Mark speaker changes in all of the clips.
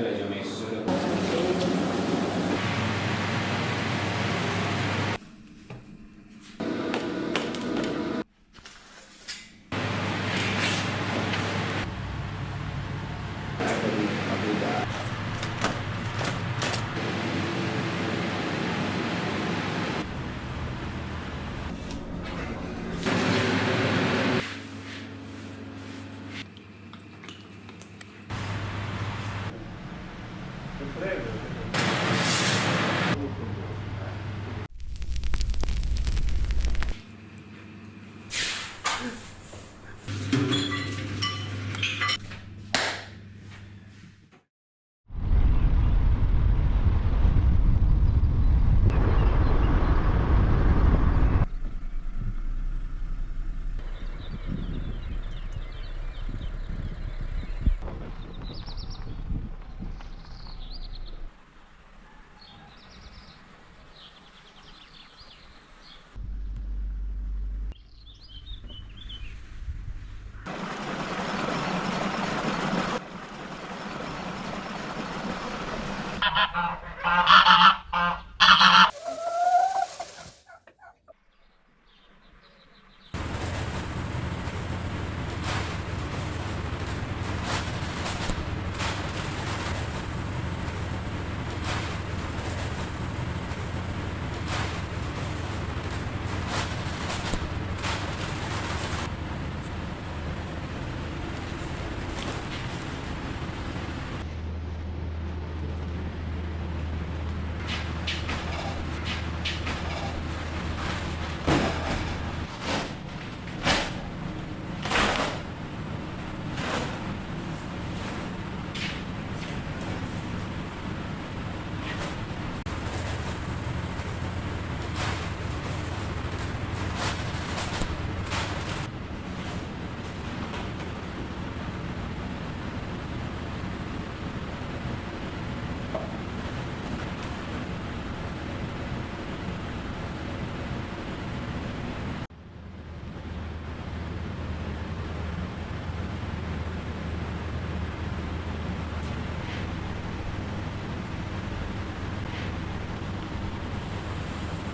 Speaker 1: L'hai già messo?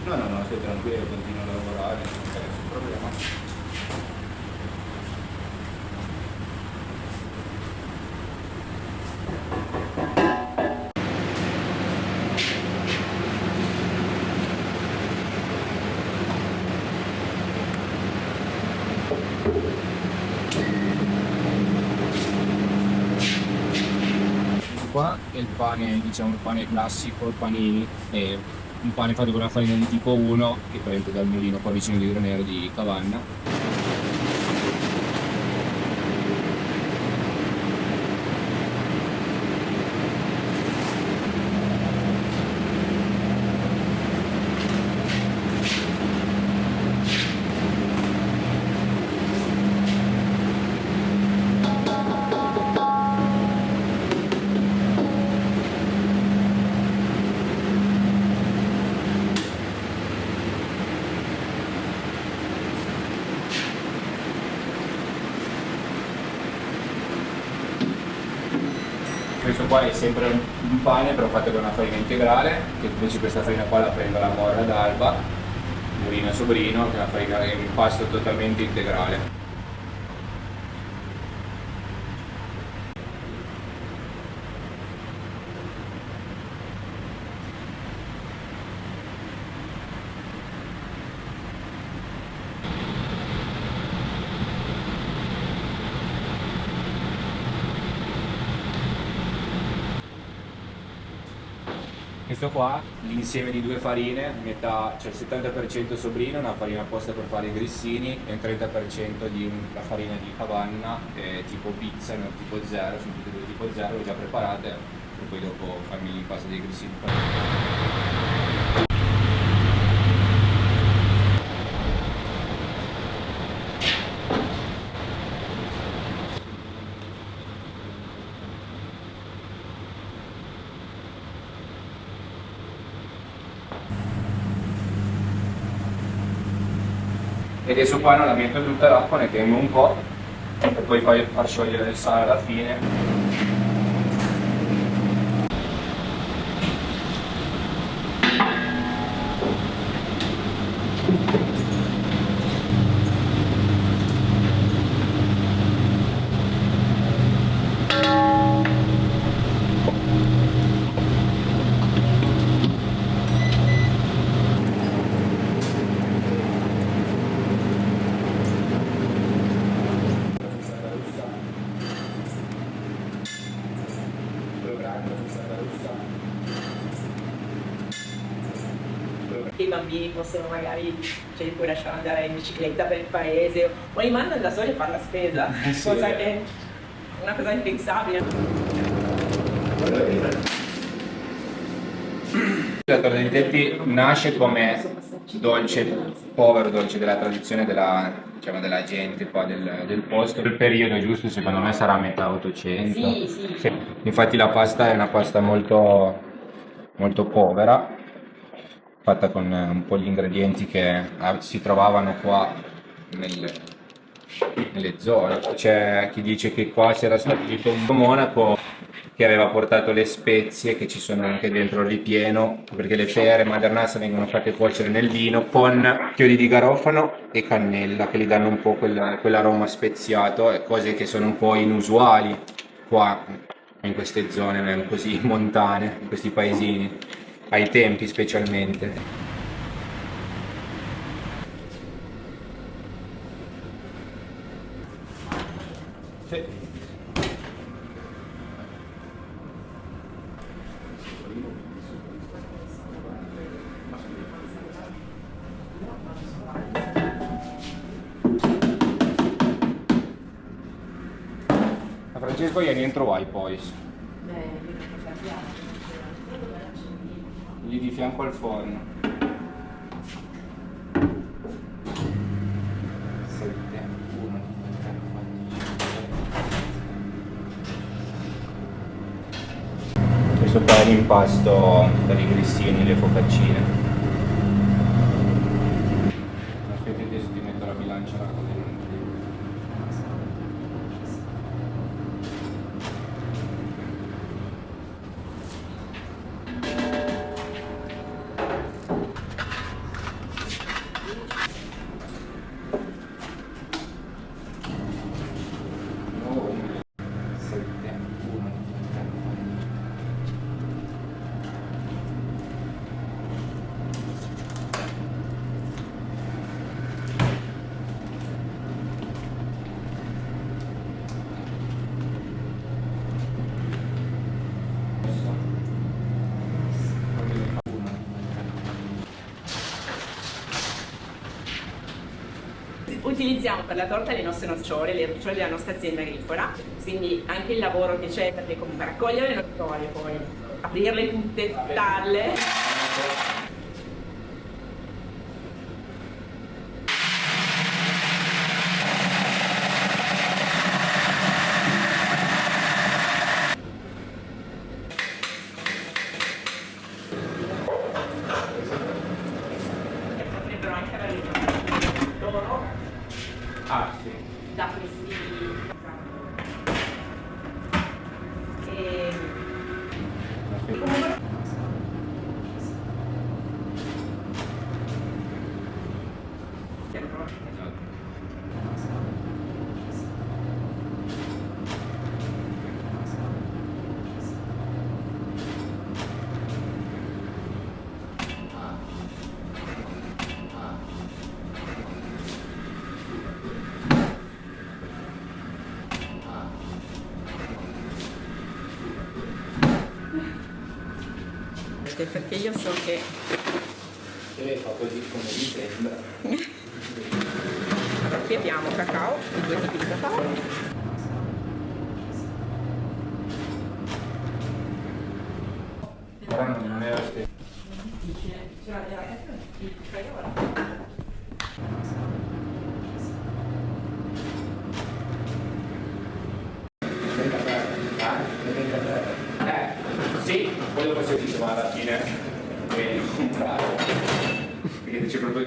Speaker 1: No, stai tranquillo, continuo a lavorare, non c'è nessun problema. Qua è il pane, diciamo il pane classico, il panini, è un pane fatto con una farina di tipo 1 che prende dal mulino qua vicino di Granero di Cavanna. Questo qua è sempre un pane però fatto con una farina integrale, che invece questa farina qua la prendo alla Morra d'Alba, Murino Sobrino, che è una farina, è un impasto totalmente integrale. Questo qua, l'insieme di due farine, metà, cioè il 70% Sobrino, una farina apposta per fare i grissini, e il 30% di la farina di Cavanna, tipo pizza, non tipo 0, sono tutte due tipo 0, già preparate, e poi dopo farmi l'impasto dei grissini. E adesso qua non la metto tutta l'acqua, ne tengo un po' e poi far sciogliere il sale alla fine.
Speaker 2: I bambini possono magari, cioè, li puoi lasciare andare in bicicletta per il paese o li mandano da soli a fare la spesa,
Speaker 1: Sì.
Speaker 2: cosa che è una cosa impensabile.
Speaker 1: La torta dei tetti nasce come dolce, povero dolce della tradizione della, diciamo, della gente qua del posto. Il periodo giusto secondo me sarà metà 800.
Speaker 2: Sì.
Speaker 1: Infatti la pasta è una pasta molto, molto povera, fatta con un po' gli ingredienti che si trovavano qua nelle zone. C'è chi dice che qua si era stabilito un monaco che aveva portato le spezie che ci sono anche dentro il ripieno, perché le pere madernassa vengono fatte cuocere nel vino con chiodi di garofano e cannella che gli danno un po' quell'aroma speziato, e cose che sono un po' inusuali qua in queste zone così montane, in questi paesini, ai tempi specialmente. Sì. A Francesco gli rientro ai poi. Lì di fianco al forno. 7, 1, 3, 4, 5. Questo qua è l'impasto per i grissini e le focaccine. Aspetta, adesso ti metto la bilancia là.
Speaker 2: Utilizziamo per la torta le nostre nocciole, le nocciole della nostra azienda agricola, quindi anche il lavoro che c'è per comunque raccogliere le nocciole, poi aprirle tutte, tallarle. Potrebbero anche avere loro
Speaker 1: Sì.
Speaker 2: da questi perché io so che
Speaker 1: Fa così come mi sembra.
Speaker 2: allora, qui abbiamo cacao, i due tipi di cacao.
Speaker 1: Però non è la stessa. Sì, quello che si dice, ma alla fine devi comprare. Perché c'è proprio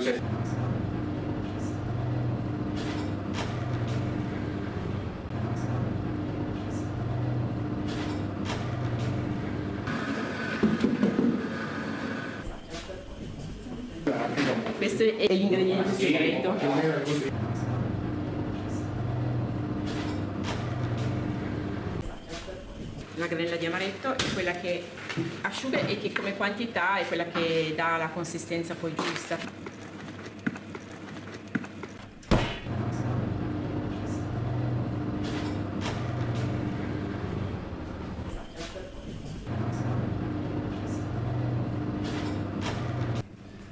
Speaker 2: questo è l'ingrediente segreto. La granella di amaretto è quella che asciuga e che come quantità è quella che dà la consistenza poi giusta.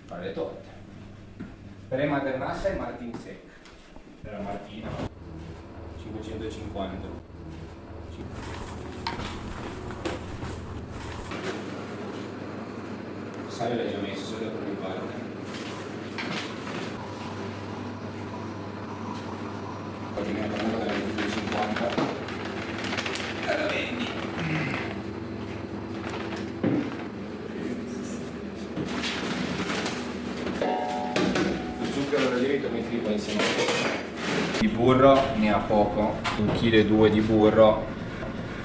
Speaker 1: Fare le torte. Crema vernassa e Martin Sec. Della Martina. 550. Sale l'hai già messo, solo da preoccupare. Poi ne abbiamo della 250. E la vendi. Lo zucchero da lievito mi frigo insieme a questo. Di burro ne ha poco, 1,2 kg di burro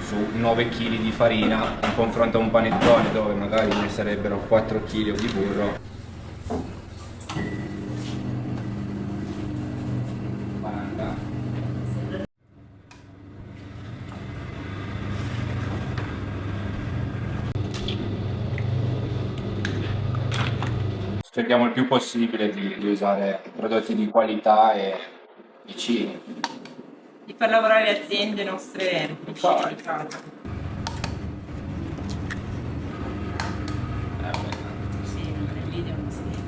Speaker 1: su 9 kg di farina, in confronto a un panettone dove magari ne sarebbero 4 kg di burro. 40. Cerchiamo il più possibile di usare prodotti di qualità e vicini.
Speaker 2: Di far lavorare le aziende nostre vicine di casa. Sì, nel video non si vede.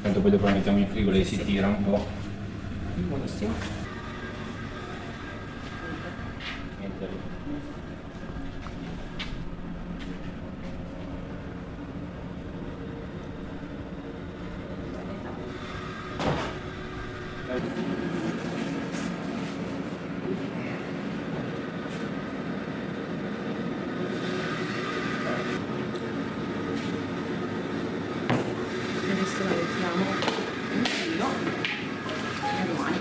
Speaker 1: Tanto poi dopo la mettiamo in frigo, lei si tira un po'.
Speaker 2: Buonissimo. Adesso la mettiamo in filo e domani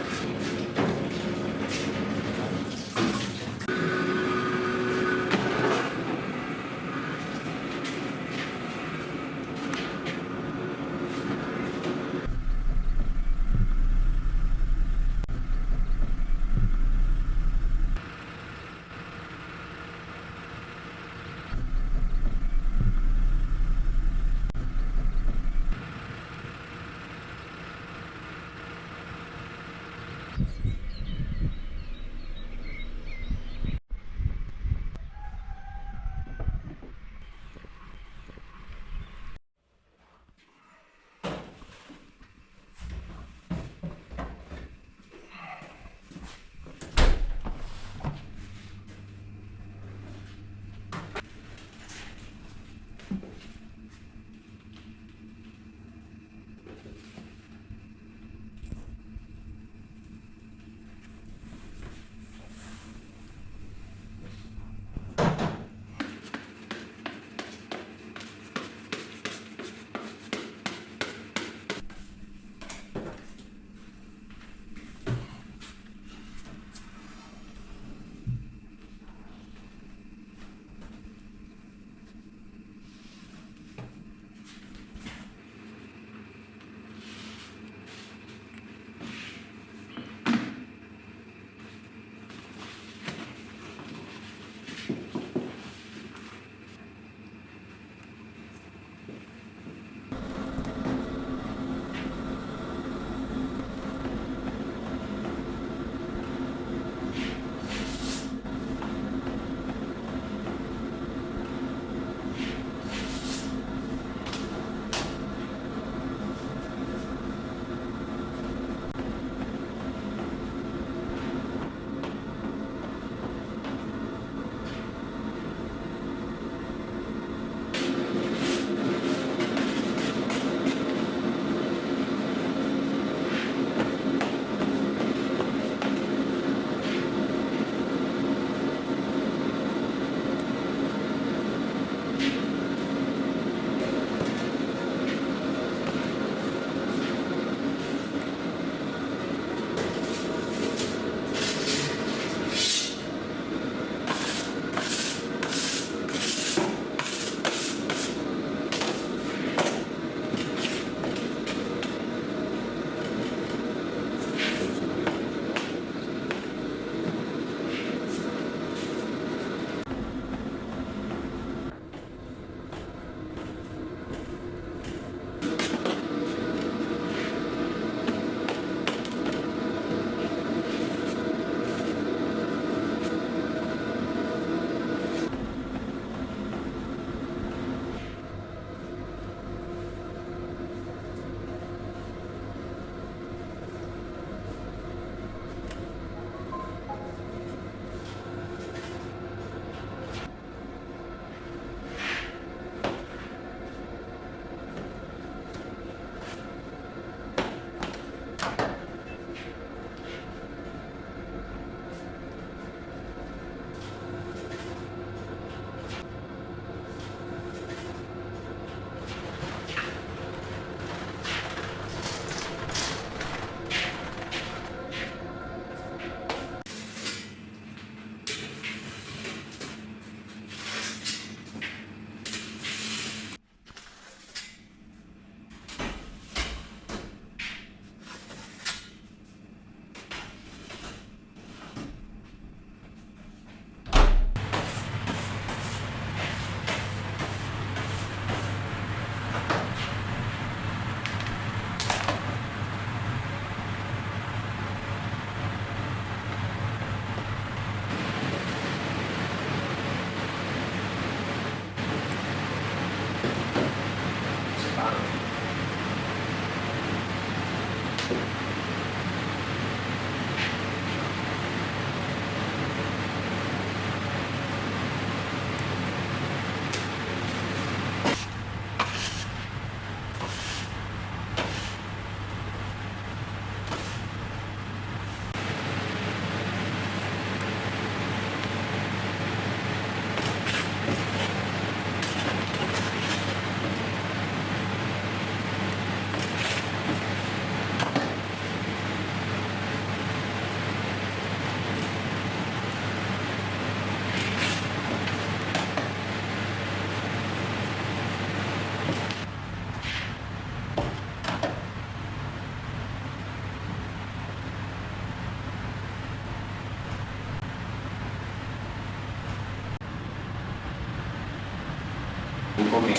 Speaker 1: un po' meno.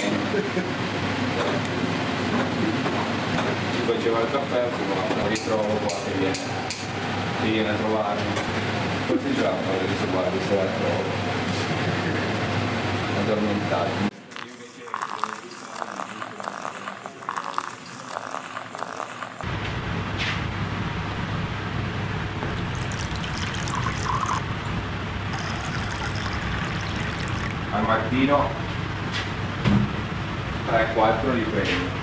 Speaker 1: Ci faceva il caffè, fumava, ritrovo qua che viene a trovarmi. Forse ce la fa, adesso guardo se la trovo. Addormentato. Al mattino 3-4 li prendo.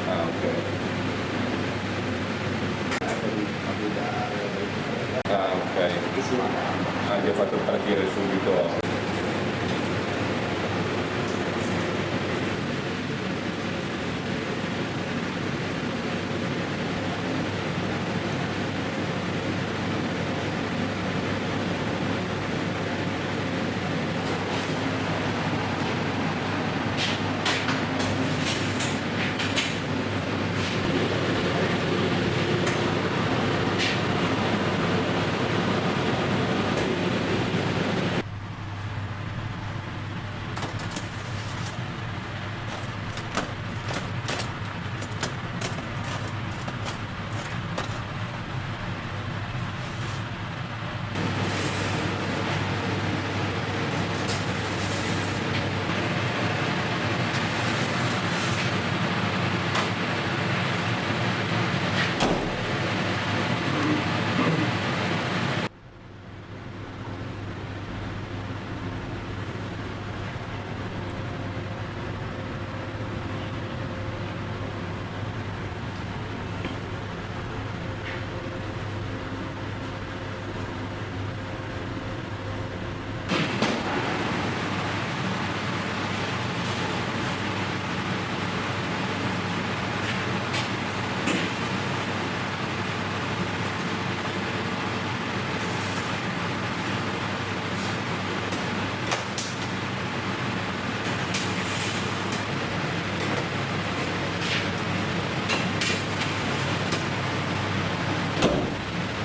Speaker 1: Ah, ok. Ah, ok. Ah, ti ho fatto partire subito.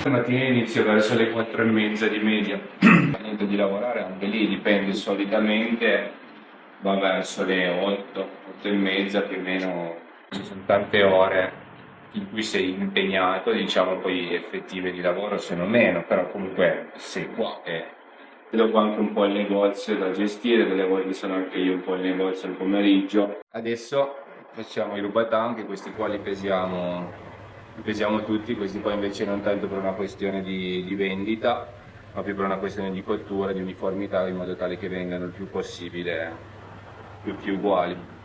Speaker 1: La mattina inizio verso le 4:30 di media, niente di lavorare, anche lì dipende, solitamente va verso le 8:30 più o meno, ci sono tante ore in cui sei impegnato, diciamo poi effettive di lavoro se non meno, però comunque sei qua e dopo anche un po' il negozio da gestire, delle volte sono anche io un po' il negozio al pomeriggio. Adesso facciamo i rubatà, che questi qua li pesiamo tutti, questi qua invece non tanto per una questione di vendita, ma più per una questione di cottura, di uniformità, in modo tale che vengano il più possibile più uguali.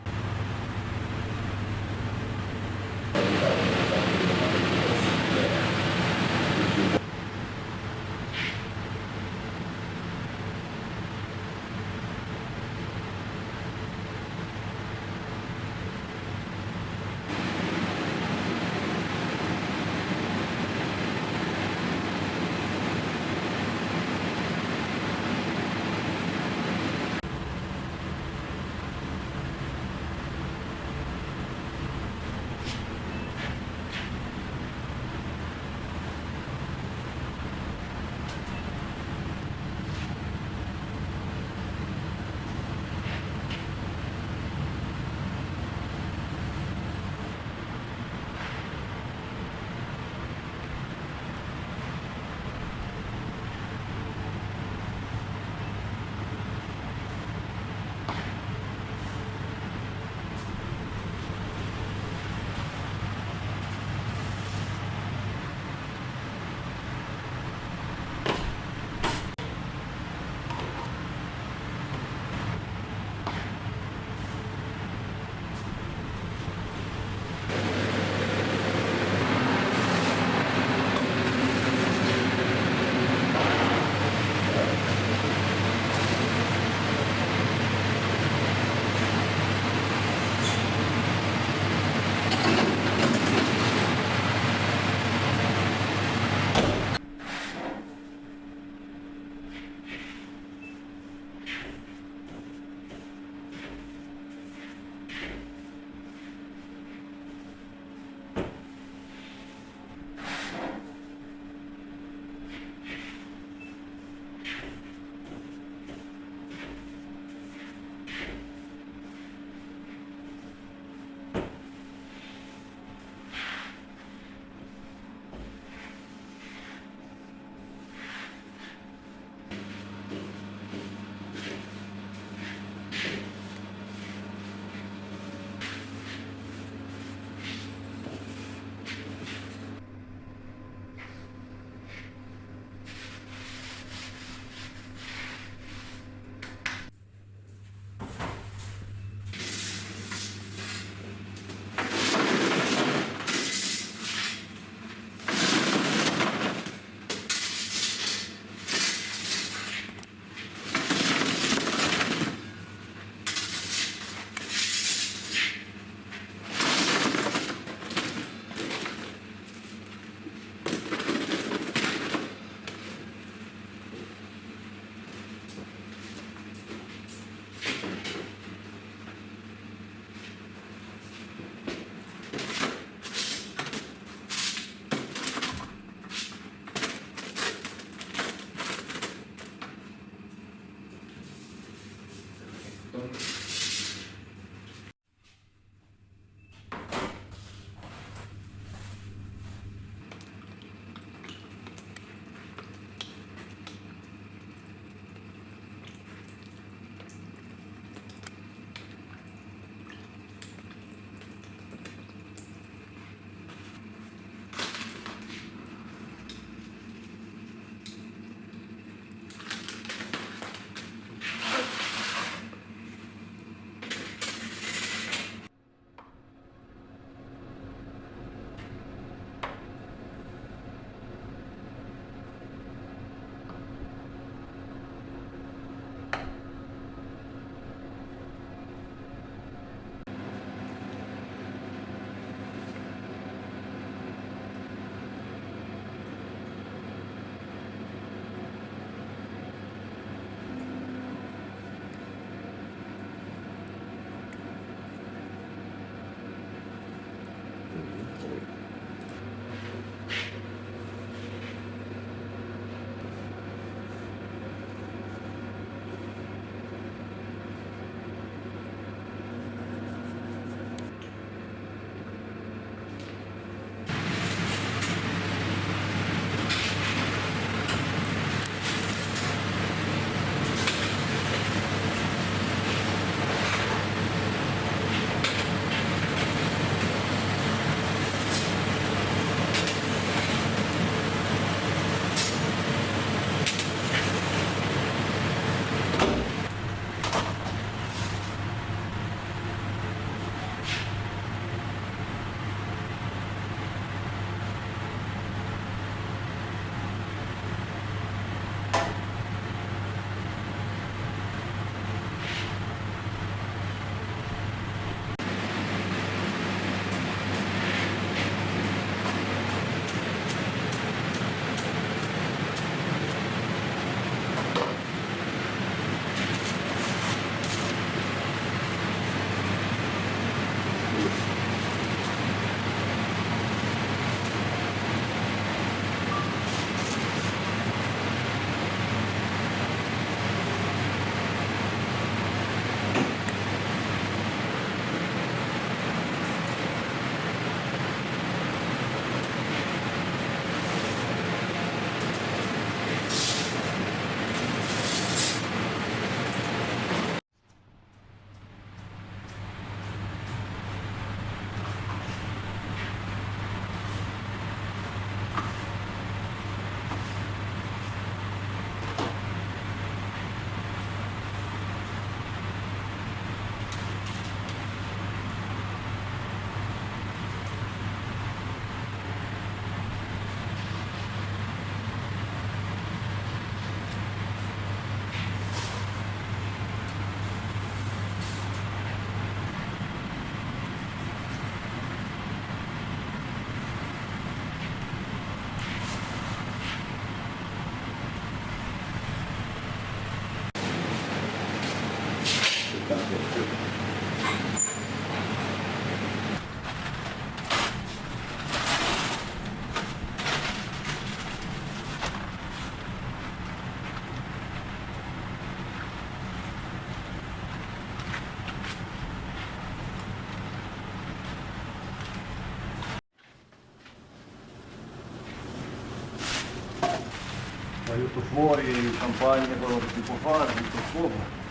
Speaker 3: Aiuto fuori, campagna, quello che si può fare, tutto il fuoco.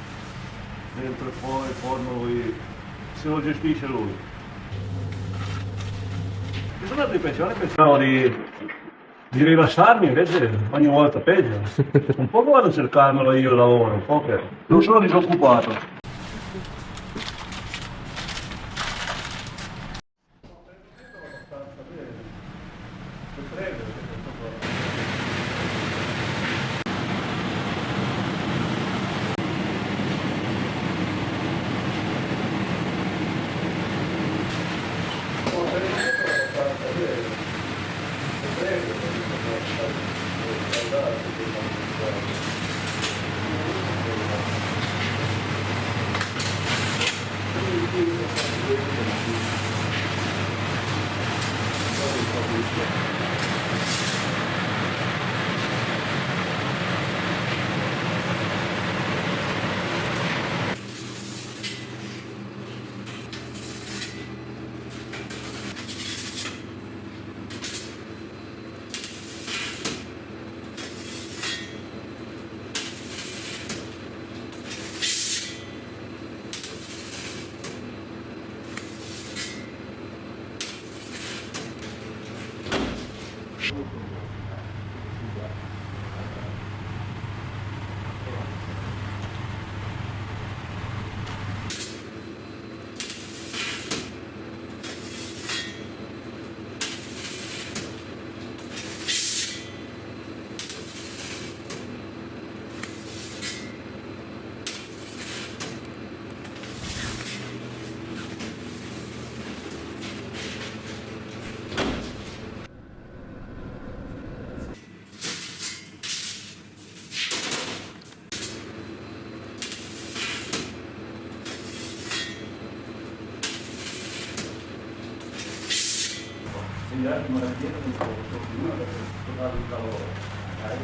Speaker 3: Dentro e fuori, il forno lui, se lo gestisce lui. Mi sono dato in pensione, pensavo di rilassarmi, invece ogni volta peggio. Un po' che vado a cercarmelo io il lavoro, un po' che non sono disoccupato. cambiare di malattia non mi posso più, perché tornare in lavoro. Ok?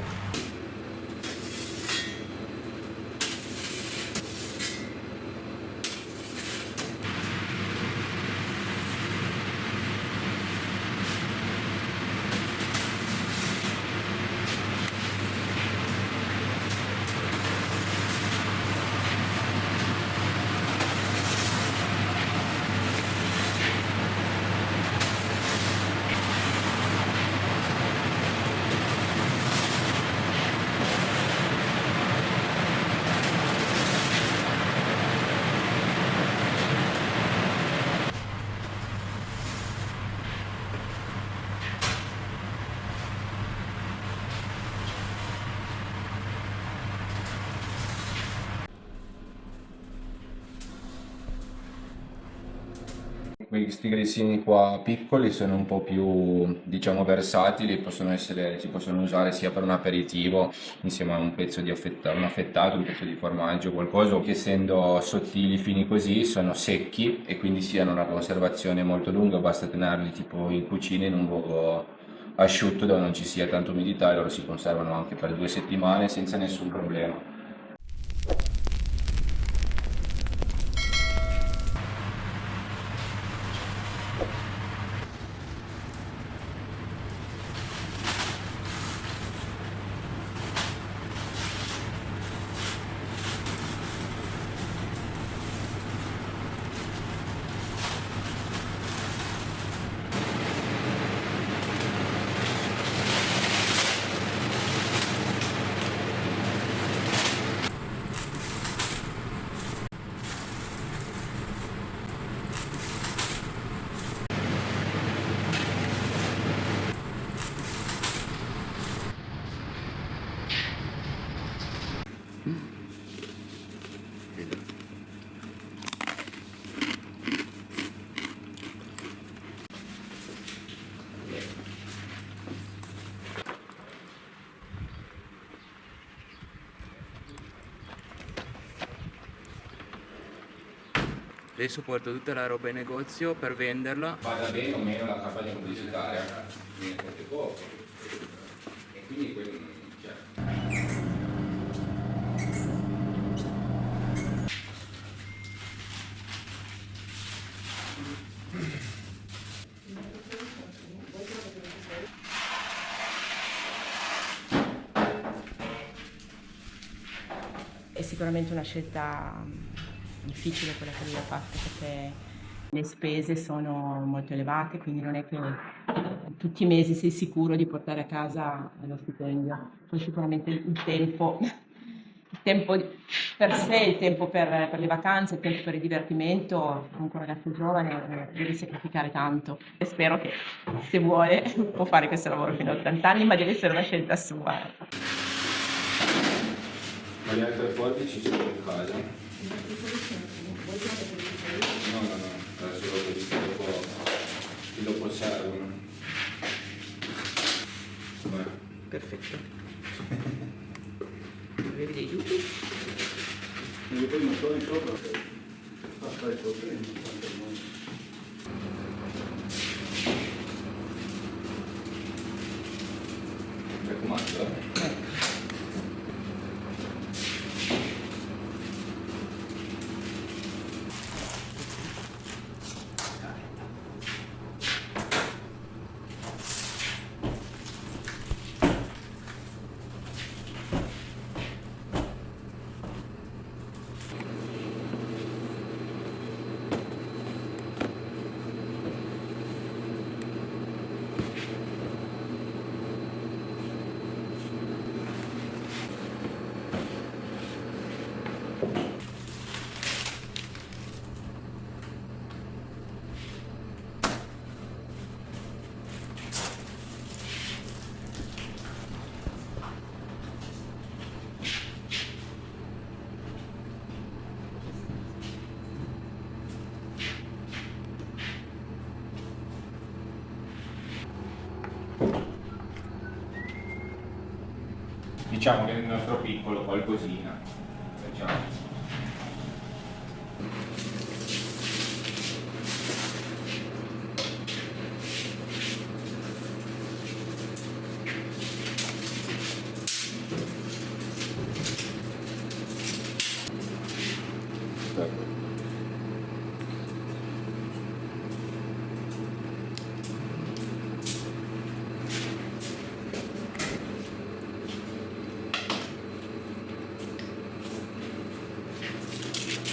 Speaker 1: Questi grissini qua piccoli sono un po' più, diciamo, versatili, si possono usare sia per un aperitivo insieme a un pezzo di un affettato, un pezzo di formaggio, qualcosa, o che essendo sottili, fini così, sono secchi e quindi si hanno una conservazione molto lunga, basta tenerli tipo in cucina in un luogo asciutto dove non ci sia tanta umidità e loro si conservano anche per 2 settimane senza nessun problema.
Speaker 4: Adesso porto tutta la roba in negozio per venderla.
Speaker 1: Vada bene o meno la campagna pubblicitaria, ne costa poco. E quindi cioè,
Speaker 2: È sicuramente una scelta difficile quella che lui ha fatto, perché le spese sono molto elevate, quindi non è che tutti i mesi sei sicuro di portare a casa lo stipendio. Poi sicuramente il tempo per sé, il tempo per le vacanze, il tempo per il divertimento, comunque un ragazzo giovane deve sacrificare tanto e spero che, se vuole, può fare questo lavoro fino a 80 anni, ma deve essere una scelta sua.
Speaker 1: ma le altre forbici sono in casa? No, adesso lo dico che dopo servono. Beh.
Speaker 4: Perfetto. Avevi dei dubbi?
Speaker 3: E poi non sono in sopra, aspetta,
Speaker 1: Mi raccomando. Diciamo che nel nostro piccolo qualcosina facciamo. Perfetto.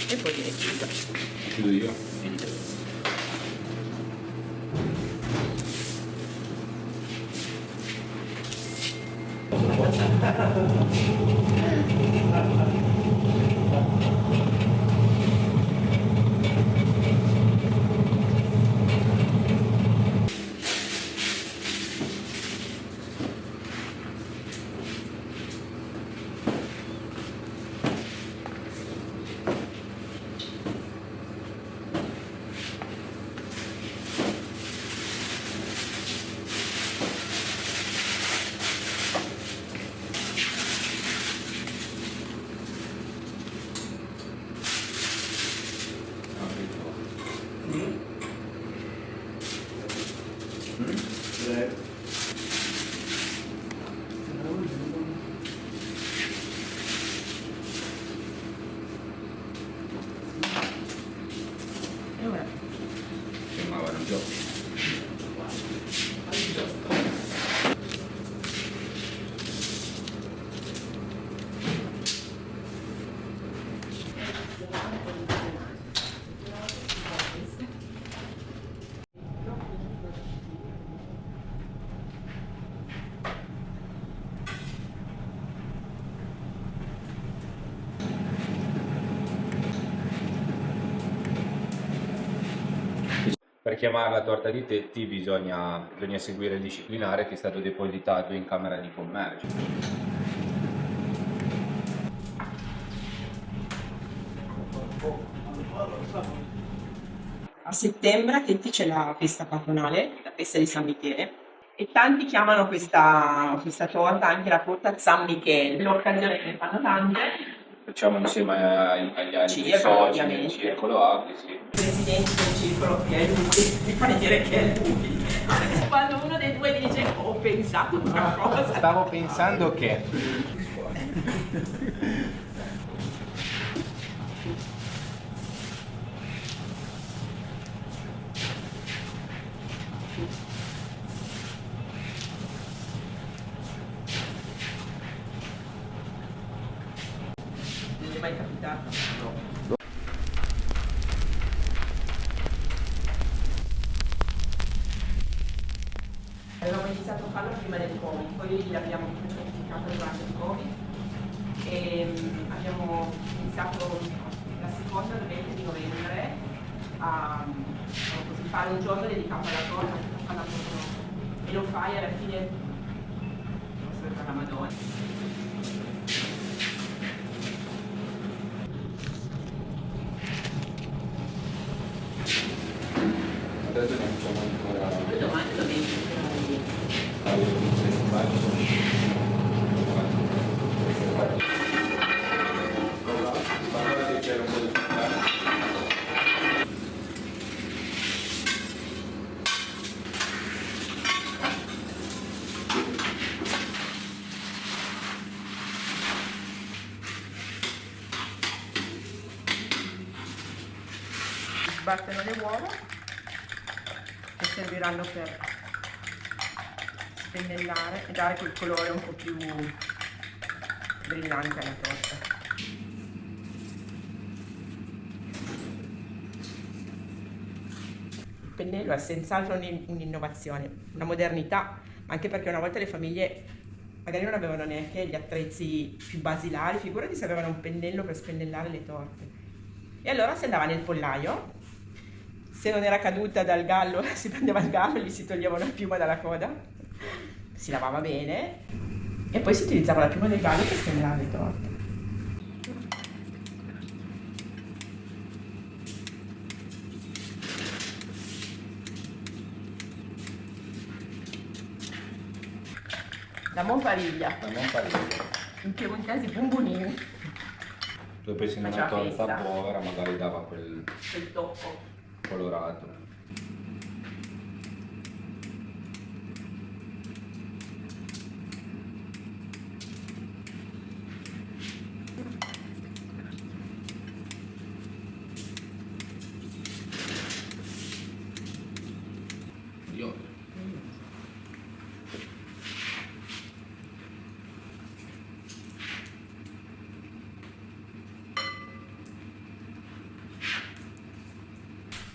Speaker 2: E poi viene chiusa.
Speaker 1: Chiudo io.
Speaker 2: E ora
Speaker 1: Chiamavano già. Per chiamarla torta di tetti bisogna seguire il disciplinare che è stato depositato in Camera di Commercio.
Speaker 2: a settembre a Tetti c'è la festa patronale, la festa di San Michele, e tanti chiamano questa torta anche la torta San Michele, l'occasione che ne fanno tante.
Speaker 1: Facciamo insieme agli altri
Speaker 2: Circolo,
Speaker 1: soci nel
Speaker 2: ovviamente.
Speaker 1: circolo A, sì.
Speaker 2: Il presidente del circolo che è lui, mi fa dire che è lui. Quando uno dei due dice ho pensato una cosa.
Speaker 1: Stavo pensando che...
Speaker 2: Non è mai capitato. Avevamo iniziato a farlo prima del Covid, poi l'abbiamo certificato durante il Covid e abbiamo iniziato la seconda domenica di novembre a così, fare un giorno dedicato alla torta, a farla proprio, e lo fai alla fine, non so, per la Madonna.
Speaker 1: Adesso ne facciamo ancora...
Speaker 2: Domani domenica. Sbattono le uova che serviranno per spennellare e dare quel colore un po' più brillante alla torta. Il pennello è senz'altro un'innovazione, una modernità, anche perché una volta le famiglie magari non avevano neanche gli attrezzi più basilari, figurati se avevano un pennello per spennellare le torte. E allora si andava nel pollaio, se non era caduta dal gallo si prendeva il gallo, gli si toglieva una piuma dalla coda, si lavava bene e poi si utilizzava la piuma del gallo per spennellare le torte. La Monpariglia, in piemontese bumbunini,
Speaker 1: Tu pensi in una
Speaker 2: Faceva
Speaker 1: torta
Speaker 2: festa.
Speaker 1: povera, magari dava quel
Speaker 2: quel tocco.
Speaker 1: colorato.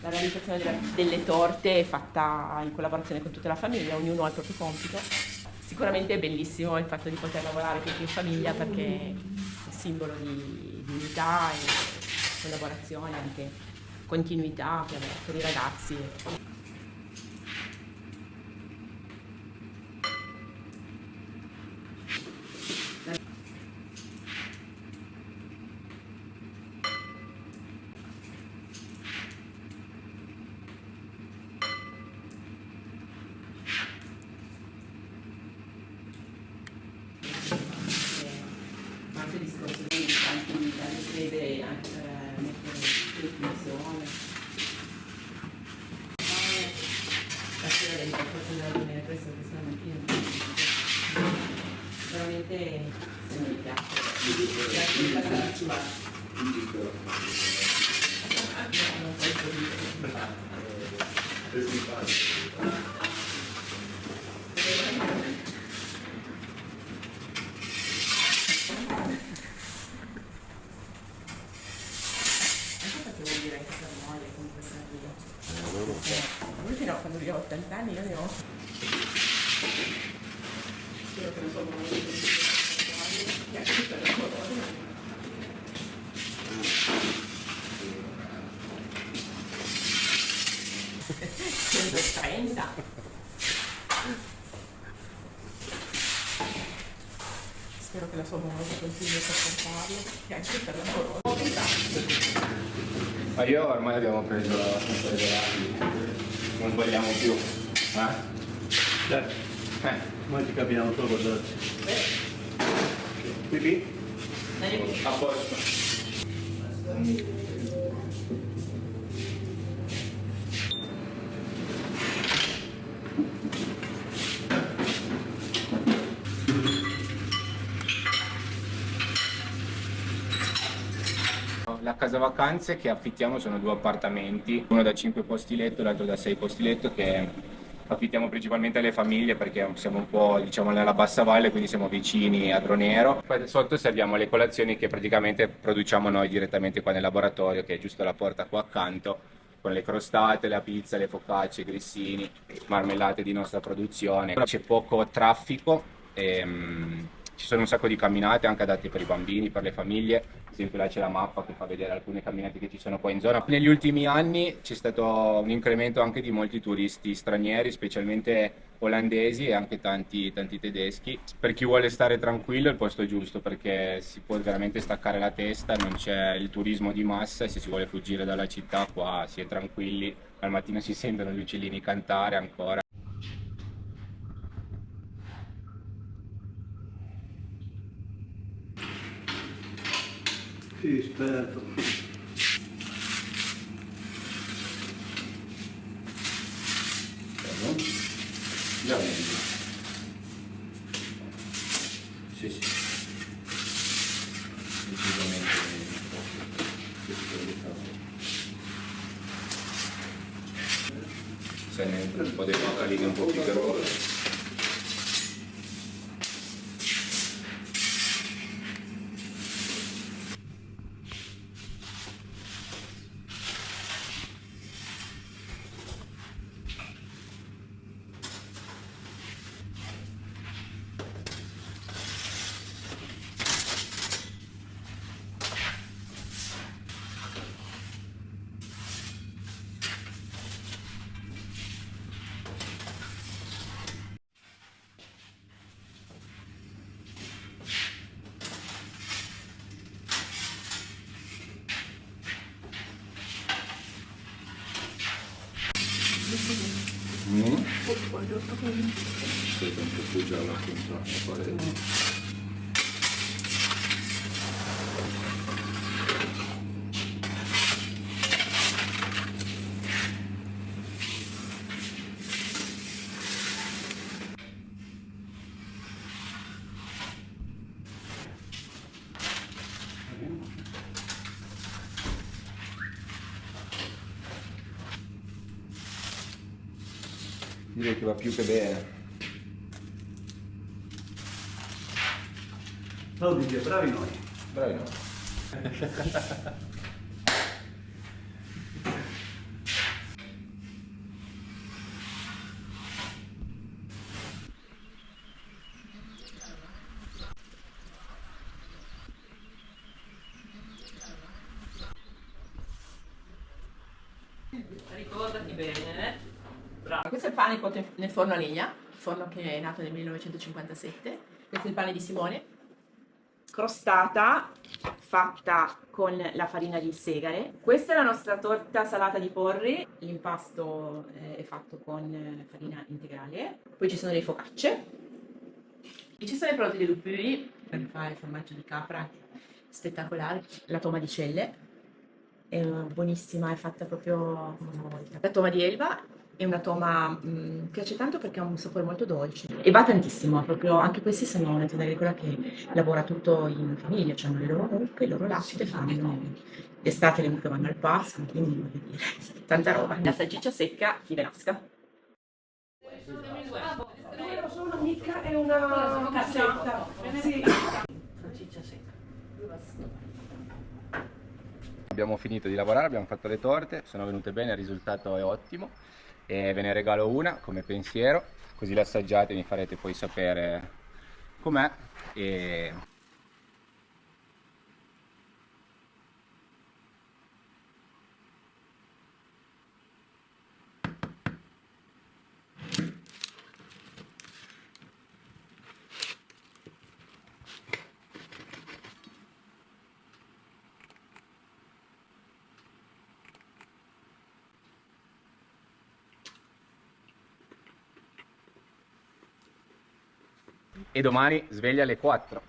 Speaker 2: La realizzazione delle torte è fatta in collaborazione con tutta la famiglia, ognuno ha il proprio compito. Sicuramente è bellissimo il fatto di poter lavorare tutti in famiglia perché è simbolo di unità e collaborazione, anche continuità per i ragazzi. Anche il discorso di tranquillità, di deve mettere in funzione. La sera devi portare da dormire presto perché sennò mattina veramente se non mi piace. La sarà sua. Non puoi vuol dire anche per moglie, comunque servire. Lui fino a quando io ho 80 anni, io ne ho. Spero che non so come dire, anche per la corona. 130. Spero che la sua moglie continui a sopportarlo, che anche per la corona.
Speaker 1: Ma io ormai abbiamo preso la non sbagliamo più.
Speaker 3: Certo, noi ci capiamo solo con l'oggi. Pipì?
Speaker 1: A posto. La casa vacanze che affittiamo sono 2 appartamenti, uno da 5 posti letto e l'altro da 6 posti letto, che affittiamo principalmente alle famiglie perché siamo un po', diciamo, nella bassa valle, quindi siamo vicini a Dronero. Poi sotto serviamo le colazioni che praticamente produciamo noi direttamente qua nel laboratorio, che è giusto alla porta qua accanto, con le crostate, la pizza, le focacce, i grissini, marmellate di nostra produzione. C'è poco traffico e ci sono un sacco di camminate anche adatte per i bambini, per le famiglie. Ad esempio là c'è la mappa che fa vedere alcune camminate che ci sono qua in zona. Negli ultimi anni c'è stato un incremento anche di molti turisti stranieri, specialmente olandesi e anche tanti tedeschi. Per chi vuole stare tranquillo è il posto giusto perché si può veramente staccare la testa, non c'è il turismo di massa e se si vuole fuggire dalla città qua si è tranquilli. Al mattino si sentono gli uccellini cantare ancora.
Speaker 3: Sì, esperto.
Speaker 1: Già meglio. Sì, sì. Decisamente se ne entra un po' di localini un po' più grossi. Aspetta, un po' più giallo contro la parete. Direi che va più che bene.
Speaker 3: Ciao Didier, bravi noi.
Speaker 1: Bravi no.
Speaker 2: Bene. Bravo. Questo è il pane cotto nel forno a legna, forno che è nato nel 1957. Questo è il pane di Simone, crostata, fatta con la farina di segale. Questa è la nostra torta salata di porri, l'impasto è fatto con farina integrale. Poi ci sono le focacce, e ci sono i prodotti dei Lupuri per fare formaggio di capra, spettacolare. La toma di celle, è buonissima, è fatta proprio come una volta. La toma di Elba è una toma, piace tanto perché ha un sapore molto dolce e va tantissimo, proprio, anche questi sono un'azienda agricola che lavora tutto in famiglia, hanno le loro mucche, il loro latte, fanno d'estate le mucche vanno al pascolo, quindi voglio dire, tanta roba. La salsiccia secca di Venasca.
Speaker 5: Sono un'amica e una cassetta. Sì. Salsiccia secca.
Speaker 1: Abbiamo finito di lavorare, abbiamo fatto le torte, sono venute bene, il risultato è ottimo e ve ne regalo una come pensiero, così le assaggiate e mi farete poi sapere com'è. E... e domani sveglia alle 4.